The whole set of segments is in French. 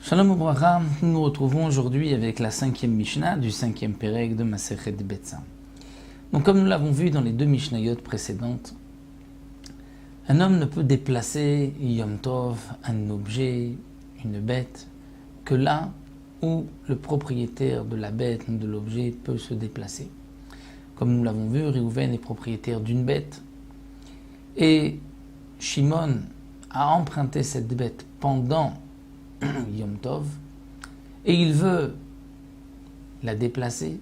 Shalom Ubracha, nous nous retrouvons aujourd'hui avec la 5e Mishnah du 5e Perek de Masechet Betzah. Donc comme nous l'avons vu dans les deux Mishnayot précédentes, un homme ne peut déplacer Yom Tov, un objet, une bête, que là où le propriétaire de la bête ou de l'objet peut se déplacer. Comme nous l'avons vu, Réhouven est propriétaire d'une bête et Shimon a emprunté cette bête pendant Yom Tov, et il veut la déplacer.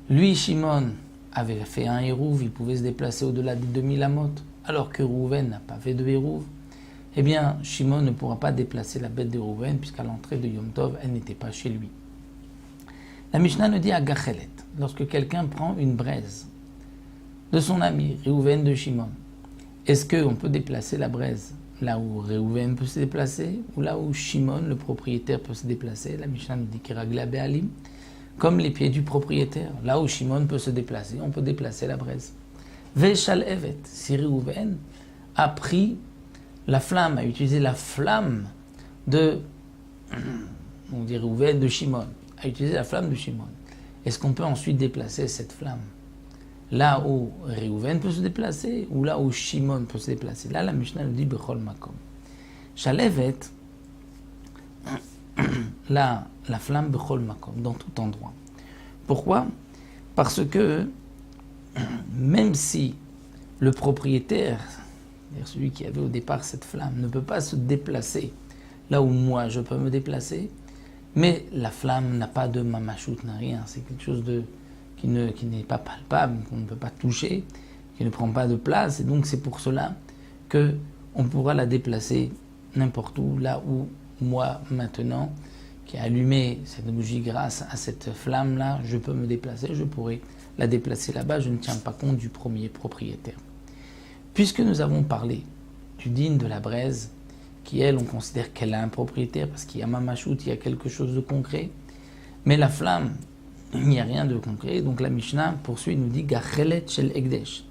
Lui, Shimon, avait fait un hérouv, il pouvait se déplacer au-delà des 2000 amot, alors que Réhouven n'a pas fait de hérouv. Eh bien, Shimon ne pourra pas déplacer la bête de Réhouven, puisqu'à l'entrée de Yom Tov, elle n'était pas chez lui. La Mishnah nous dit à Gachelet, lorsque quelqu'un prend une braise de son ami, Réhouven de Shimon, est-ce qu'on peut déplacer la braise là où Réhouven peut se déplacer, ou là où Shimon, le propriétaire, peut se déplacer? La Mishnah nous dit Kiragla Be'alim, comme les pieds du propriétaire. Là où Shimon peut se déplacer, on peut déplacer la braise. Ve'shal Evet, si Réhouven a pris la flamme, a utilisé la flamme de, on dit Réhouven de Shimon, a utilisé la flamme de Shimon. Est-ce qu'on peut ensuite déplacer cette flamme là où Réhouven peut se déplacer, ou là où Shimon peut se déplacer? Là, la Mishnah nous dit Bechol Makom. Shalevet, la flamme Bechol Makom, dans tout endroit. Pourquoi? Parce que même si le propriétaire, c'est-à-dire celui qui avait au départ cette flamme, ne peut pas se déplacer là où moi je peux me déplacer, mais la flamme n'a pas de mamachout, n'a rien, c'est quelque chose qui n'est pas palpable, qu'on ne peut pas toucher, qui ne prend pas de place, et donc c'est pour cela qu'on pourra la déplacer n'importe où, là où moi maintenant, qui ai allumé cette bougie grâce à cette flamme-là, je peux me déplacer, je pourrai la déplacer là-bas, je ne tiens pas compte du premier propriétaire. Puisque nous avons parlé du din de la braise, qui elle, on considère qu'elle a un propriétaire, parce qu'il y a mamachout, il y a quelque chose de concret, mais la flamme, il n'y a rien de concret, donc la Mishnah poursuit, nous dit Gachelet shel Egdesh.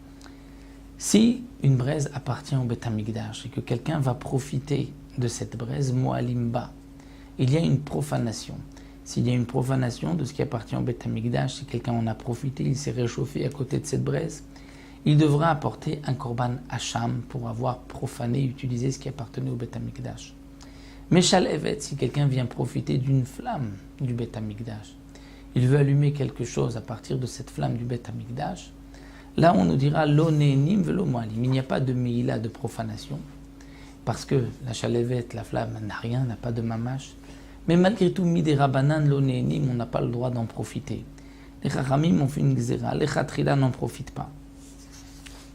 Si une braise appartient au Beth Amikdash et que quelqu'un va profiter de cette braise, Moalimba, il y a une profanation. S'il y a une profanation de ce qui appartient au Beth Amikdash, si quelqu'un en a profité, il s'est réchauffé à côté de cette braise, il devra apporter un korban hacham pour avoir profané, utilisé ce qui appartenait au Beth Amikdash. Meshal Evet, si quelqu'un vient profiter d'une flamme du Beth Amikdash, il veut allumer quelque chose à partir de cette flamme du Beth Amikdash, là on nous dira lo ne'enim velo moalim. Il n'y a pas de meila, de profanation, parce que la chalevet, la flamme, n'a rien, n'a pas de mamash. Mais malgré tout, midé rabanan lo ne'enim, on n'a pas le droit d'en profiter. Les chachamim ont fait une gzera, les chatrila n'en profitent pas.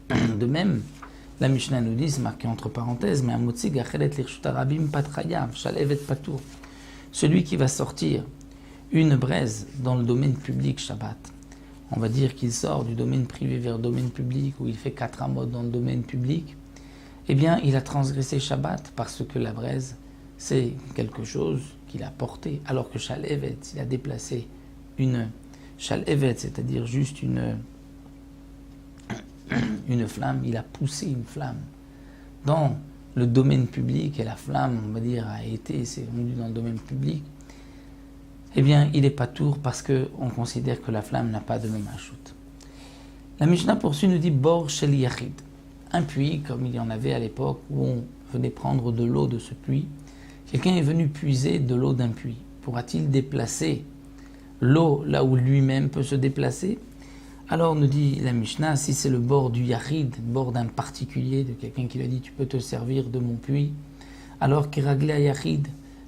De même, la Mishnah nous dit, c'est marqué entre parenthèses, mais amotzi gachelet l'irshut arabim patrayav, chalevet patour. Celui qui va sortir une braise dans le domaine public Shabbat, on va dire qu'il sort du domaine privé vers le domaine public, où il fait 4 amot dans le domaine public, eh bien il a transgressé Shabbat, parce que la braise c'est quelque chose qu'il a porté, alors que Shalevet, il a déplacé une Shalevet, c'est-à-dire juste une flamme, il a poussé une flamme dans le domaine public, et la flamme, on va dire, s'est rendue dans le domaine public, eh bien, il est patour parce qu'on considère que la flamme n'a pas de mamachout. La Mishnah poursuit, nous dit Bor shel yachid, un puits, comme il y en avait à l'époque, où on venait prendre de l'eau de ce puits. Quelqu'un est venu puiser de l'eau d'un puits. Pourra-t-il déplacer l'eau là où lui-même peut se déplacer? Alors, nous dit la Mishnah, si c'est le bord du yachid, bord d'un particulier, de quelqu'un qui lui a dit tu peux te servir de mon puits, alors kiragla yachid,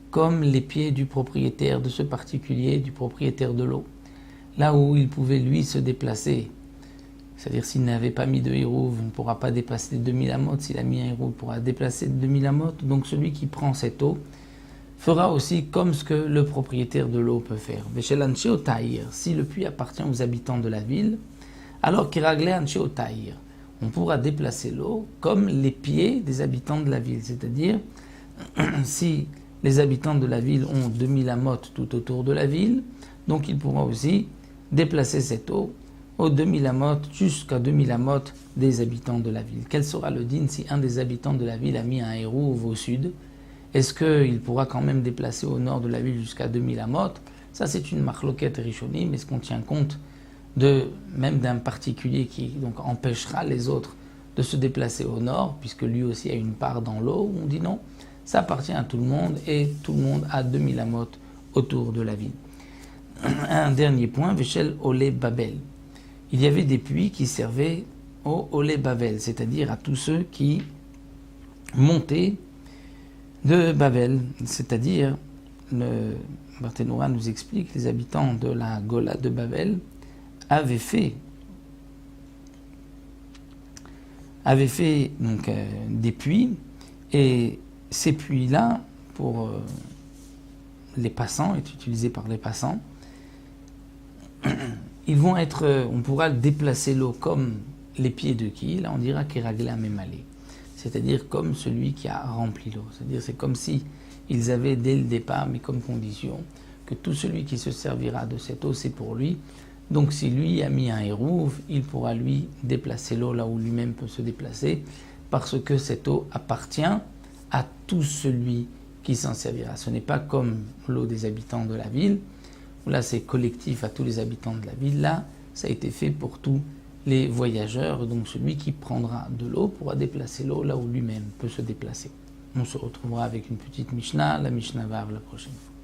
comme les pieds du propriétaire de ce particulier, du propriétaire de l'eau. Là où il pouvait lui se déplacer, c'est-à-dire s'il n'avait pas mis de hérouv, on ne pourra pas dépasser 2000 amot, s'il a mis un hérouv, il pourra dépasser 2000 amot, donc celui qui prend cette eau fera aussi comme ce que le propriétaire de l'eau peut faire. Veshelanche otaïr, si le puits appartient aux habitants de la ville, alors kiragle anche otaïr, on pourra déplacer l'eau comme les pieds des habitants de la ville, c'est-à-dire si les habitants de la ville ont 2000 amot tout autour de la ville, donc ils pourront aussi déplacer cette eau aux 2000 amot jusqu'à 2000 amot des habitants de la ville. Quel sera le din si un des habitants de la ville a mis un hérouv au sud? Est-ce qu'il pourra quand même déplacer au nord de la ville jusqu'à 2000 amot? Ça, c'est une marloquette rishonim, mais est-ce qu'on tient compte même d'un particulier qui donc empêchera les autres de se déplacer au nord, puisque lui aussi a une part dans l'eau? On dit non, ça appartient à tout le monde et tout le monde a 2000 amot autour de la ville. Un dernier point, Veshel Olé Babel. Il y avait des puits qui servaient au Olé Babel, c'est-à-dire à tous ceux qui montaient de Babel, c'est-à-dire, le Barthénois nous explique, les habitants de la Gola de Babel avaient fait donc, des puits, et ces puits-là, pour les passants, est utilisé par les passants, ils vont être, on pourra déplacer l'eau comme les pieds de qui? Là on dira Keragla Memale, c'est-à-dire comme celui qui a rempli l'eau. C'est-à-dire c'est comme si ils avaient dès le départ mis comme condition que tout celui qui se servira de cette eau, c'est pour lui. Donc si lui a mis un hérouv, il pourra lui déplacer l'eau là où lui-même peut se déplacer, parce que cette eau appartient à tout celui qui s'en servira. Ce n'est pas comme l'eau des habitants de la ville, où là c'est collectif à tous les habitants de la ville. Là, ça a été fait pour tous les voyageurs, donc celui qui prendra de l'eau pourra déplacer l'eau là où lui-même peut se déplacer. On se retrouvera avec une petite Mishnah, la Mishnah Vav la prochaine fois.